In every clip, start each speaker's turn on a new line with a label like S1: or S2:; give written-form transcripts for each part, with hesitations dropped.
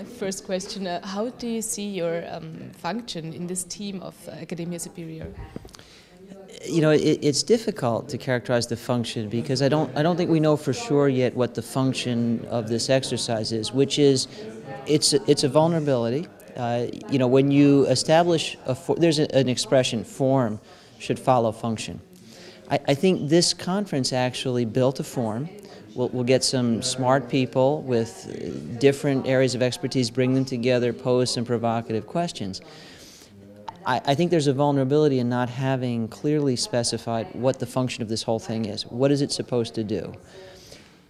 S1: First question, how do you see your function in this team of Academia Superior?
S2: You know, it's difficult to characterize the function because I don't think we know for sure yet what the function of this exercise is, which is it's a vulnerability. You know, when you establish there's an expression, form should follow function. I think this conference actually built a form. We'll get some smart people with different areas of expertise, bring them together, pose some provocative questions. I think there's a vulnerability in not having clearly specified what the function of this whole thing is. What is it supposed to do?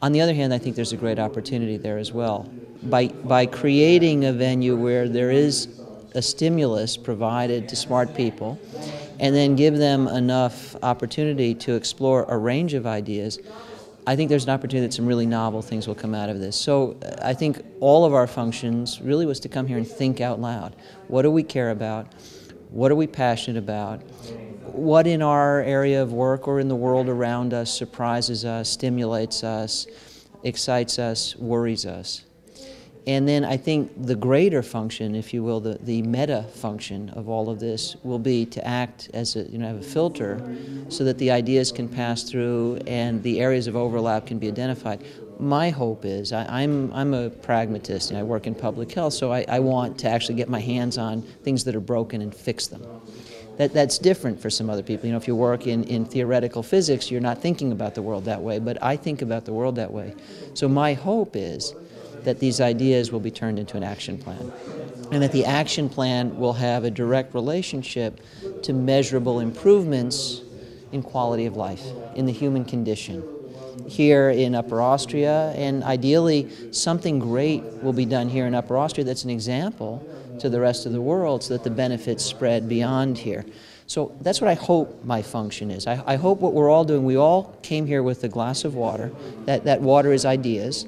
S2: On the other hand, I think there's a great opportunity there as well. By creating a venue where there is a stimulus provided to smart people and then give them enough opportunity to explore a range of ideas, I think there's an opportunity that some really novel things will come out of this. So I think all of our functions really was to come here and think out loud. What do we care about? What are we passionate about? What in our area of work or in the world around us surprises us, stimulates us, excites us, worries us? And then I think the greater function, if you will, the meta function of all of this will be to act as have a filter so that the ideas can pass through and the areas of overlap can be identified. My hope is, I'm a pragmatist and I work in public health, so I want to actually get my hands on things that are broken and fix them. That's different for some other people. You know, if you work in theoretical physics, you're not thinking about the world that way, but I think about the world that way. So my hope is that these ideas will be turned into an action plan, and that the action plan will have a direct relationship to measurable improvements in quality of life, in the human condition. Here in Upper Austria, and ideally something great will be done here in Upper Austria that's an example to the rest of the world so that the benefits spread beyond here. So that's what I hope my function is. I hope what we're all doing, we all came here with a glass of water. That water is ideas.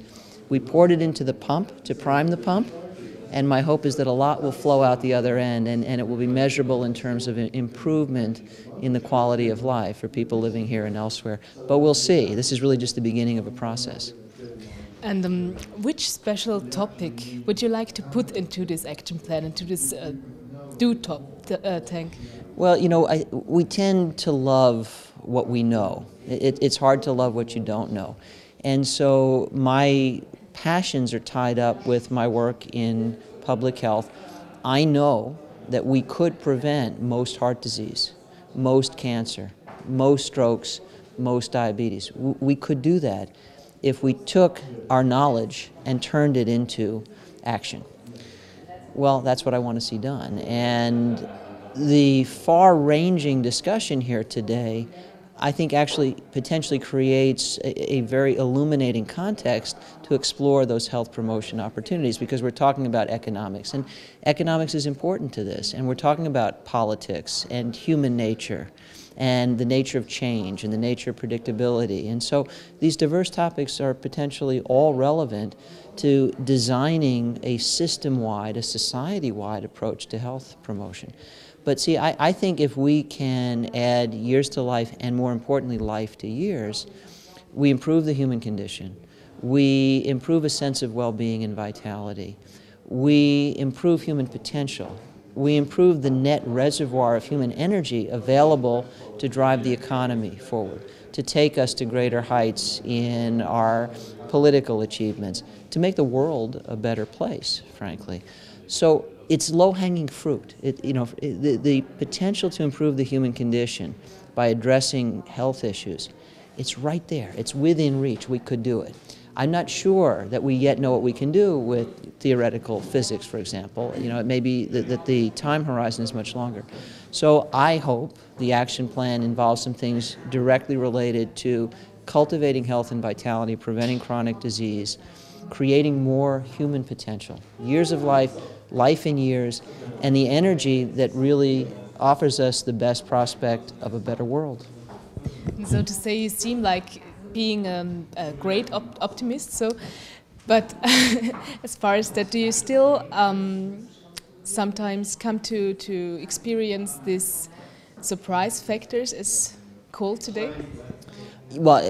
S2: We poured it into the pump to prime the pump, and my hope is that a lot will flow out the other end, and it will be measurable in terms of improvement in the quality of life for people living here and elsewhere. But we'll see. This is really just the beginning of a process.
S1: And which special topic would you like to put into this action plan, into this tank?
S2: Well, you know, we tend to love what we know. It's hard to love what you don't know. And so my passions are tied up with my work in public health. I know that we could prevent most heart disease, most cancer, most strokes, most diabetes. We could do that if we took our knowledge and turned it into action. Well, that's what I want to see done. And the far-ranging discussion here today, I think, actually potentially creates a very illuminating context to explore those health promotion opportunities, because we're talking about economics, and economics is important to this, and we're talking about politics and human nature and the nature of change and the nature of predictability. And so these diverse topics are potentially all relevant to designing a system-wide, a society-wide approach to health promotion. But see, I think if we can add years to life, and more importantly, life to years, we improve the human condition. We improve a sense of well-being and vitality. We improve human potential. We improve the net reservoir of human energy available to drive the economy forward, to take us to greater heights in our political achievements, to make the world a better place, frankly. So it's low-hanging fruit. The potential to improve the human condition by addressing health issues, it's right there. It's within reach. We could do it. I'm not sure that we yet know what we can do with theoretical physics, for example. You know, it may be that the time horizon is much longer. So I hope the action plan involves some things directly related to cultivating health and vitality, preventing chronic disease, creating more human potential, years of life, life in years, and the energy that really offers us the best prospect of a better world.
S1: So to say, you seem like being a great optimist. But as far as that, do you still sometimes come to experience these surprise factors as called today?
S2: Well,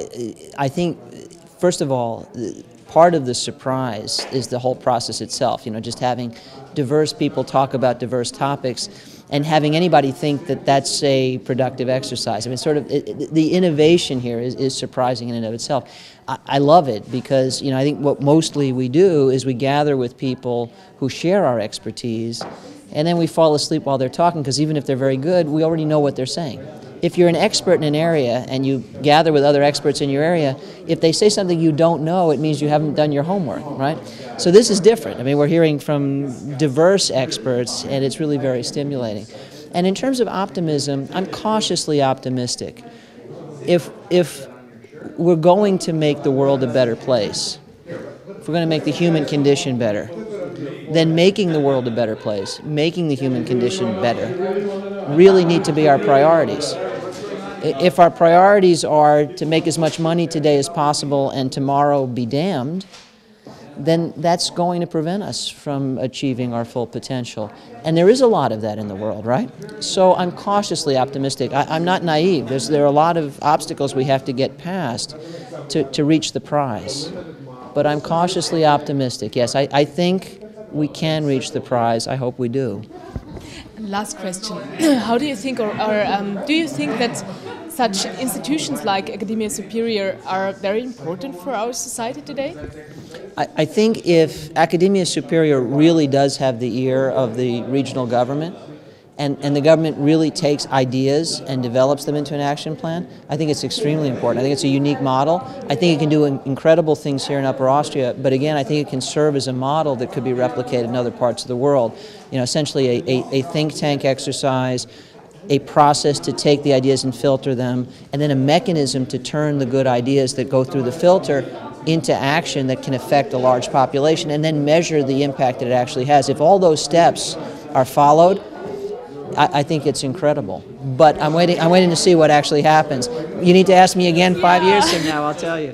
S2: I think, first of all, part of the surprise is the whole process itself. You know, just having diverse people talk about diverse topics and having anybody think that that's a productive exercise. I mean, sort of the innovation here is surprising in and of itself. I love it because, you know, I think what mostly we do is we gather with people who share our expertise, and then we fall asleep while they're talking, because even if they're very good, we already know what they're saying. If you're an expert in an area and you gather with other experts in your area, if they say something you don't know, it means you haven't done your homework, right? So this is different. I mean, we're hearing from diverse experts, and it's really very stimulating. And in terms of optimism, I'm cautiously optimistic. If we're going to make the world a better place, if we're going to make the human condition better, then making the world a better place, making the human condition better, really need to be our priorities. If our priorities are to make as much money today as possible and tomorrow be damned, then that's going to prevent us from achieving our full potential. And there is a lot of that in the world, right? So I'm cautiously optimistic. I'm not naive. There are a lot of obstacles we have to get past to reach the prize. But I'm cautiously optimistic. Yes, I think we can reach the prize. I hope we do.
S1: Last question. How do you think, or do you think that such institutions like Academia Superior are very important for our society today?
S2: I think if Academia Superior really does have the ear of the regional government, and the government really takes ideas and develops them into an action plan, I think it's extremely important. I think it's a unique model. I think it can do incredible things here in Upper Austria, but again, I think it can serve as a model that could be replicated in other parts of the world. You know, essentially a think tank exercise, a process to take the ideas and filter them, and then a mechanism to turn the good ideas that go through the filter into action that can affect a large population, and then measure the impact that it actually has. If all those steps are followed, I think it's incredible. But I'm waiting to see what actually happens. You need to ask me again 5 years from now, I'll tell you.